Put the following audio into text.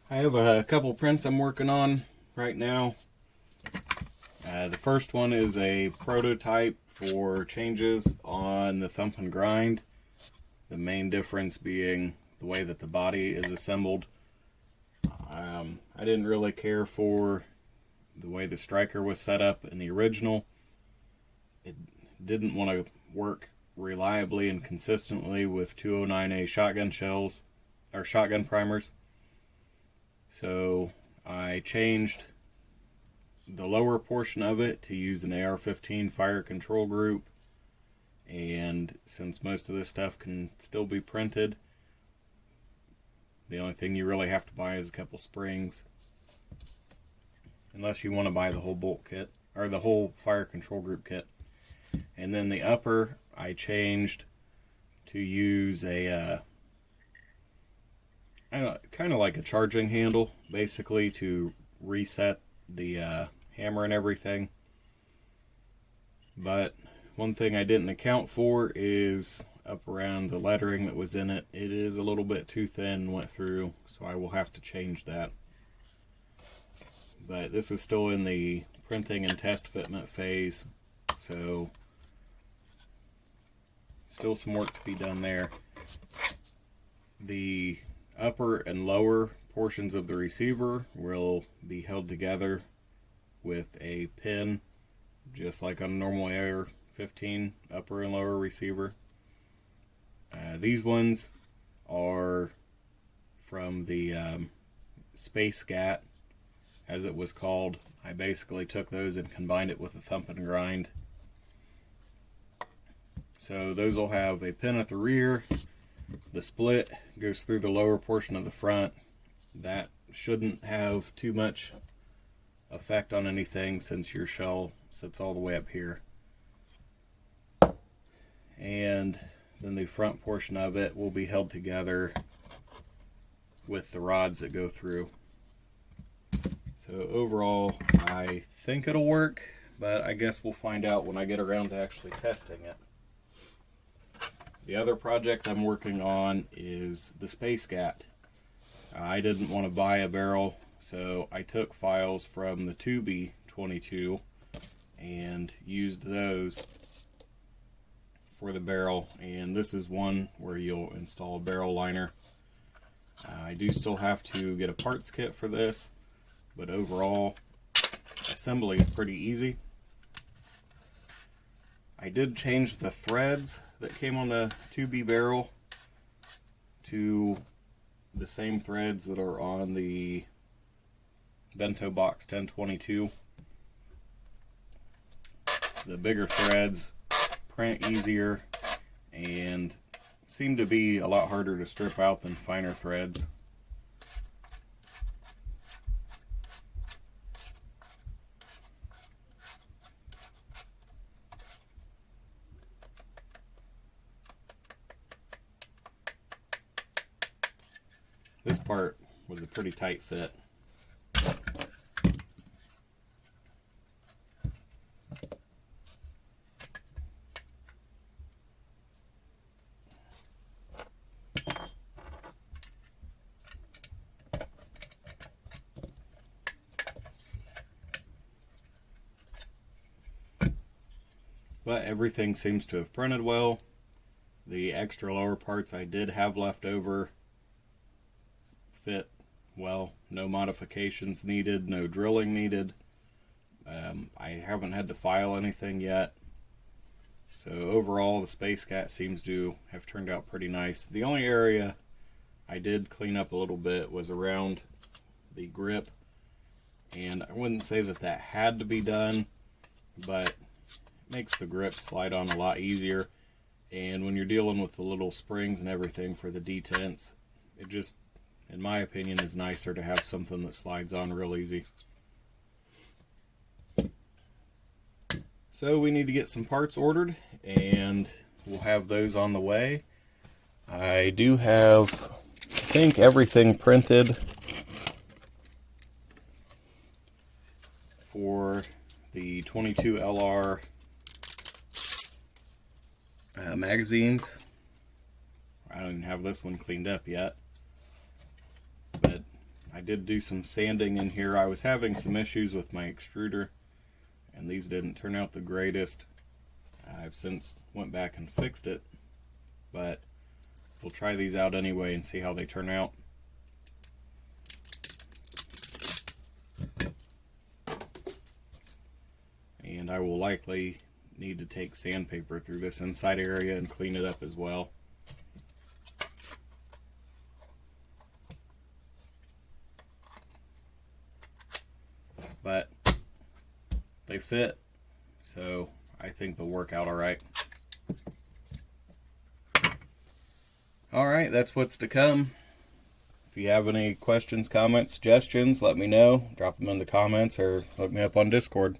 I have a couple prints I'm working on right now. The first one is a prototype for changes on the thump and grind. The main difference being the way that the body is assembled. I didn't really care for the way the striker was set up in the original. It didn't want to work reliably and consistently with 209A shotgun shells or shotgun primers. So I changed the lower portion of it to use an AR-15 fire control group, and since most of this stuff can still be printed, the only thing you really have to buy is a couple springs, unless you want to buy the whole bolt kit or the whole fire control group kit. And then the upper I changed to use a kind of like a charging handle, basically, to reset the hammer and everything. But one thing I didn't account for is up around the lettering that was in it. It is a little bit too thin, went through, so I will have to change that. But this is still in the printing and test fitment phase, so still some work to be done there. The upper and lower portions of the receiver will be held together with a pin, just like on a normal AR-15 upper and lower receiver. These ones are from the Space Gat, as it was called. I basically took those and combined it with a thump and grind. So those will have a pin at the rear. The split goes through the lower portion of the front. That shouldn't have too much effect on anything since your shell sits all the way up here. And then the front portion of it will be held together with the rods that go through. So overall, I think it'll work, but I guess we'll find out when I get around to actually testing it. The other project I'm working on is the Space Gat. I didn't want to buy a barrel, so I took files from the Tubee 22 and used those for the barrel, and this is one where you'll install a barrel liner. I do still have to get a parts kit for this, but overall assembly is pretty easy. I did change the threads that came on the Tubee barrel to the same threads that are on the Bento Box 1022. The bigger threads print easier and seem to be a lot harder to strip out than finer threads. This part was a pretty tight fit. But everything seems to have printed well. The extra lower parts I did have left over fit well. No modifications needed, no drilling needed. I haven't had to file anything yet. So overall, the Space Cat seems to have turned out pretty nice. The only area I did clean up a little bit was around the grip, and I wouldn't say that that had to be done, but it makes the grip slide on a lot easier. And when you're dealing with the little springs and everything for the detents, it just, in my opinion, is nicer to have something that slides on real easy. So we need to get some parts ordered, and we'll have those on the way. I do have, I think, everything printed for the 22 LR magazines. I don't even have this one cleaned up yet, but I did do some sanding in here. I was having some issues with my extruder, and these didn't turn out the greatest. I've since went back and fixed it, but we'll try these out anyway and see how they turn out. And I will likely need to take sandpaper through this inside area and clean it up as well. But they fit, so I think they'll work out alright. Alright, that's what's to come. If you have any questions, comments, suggestions, let me know. Drop them in the comments or look me up on Discord.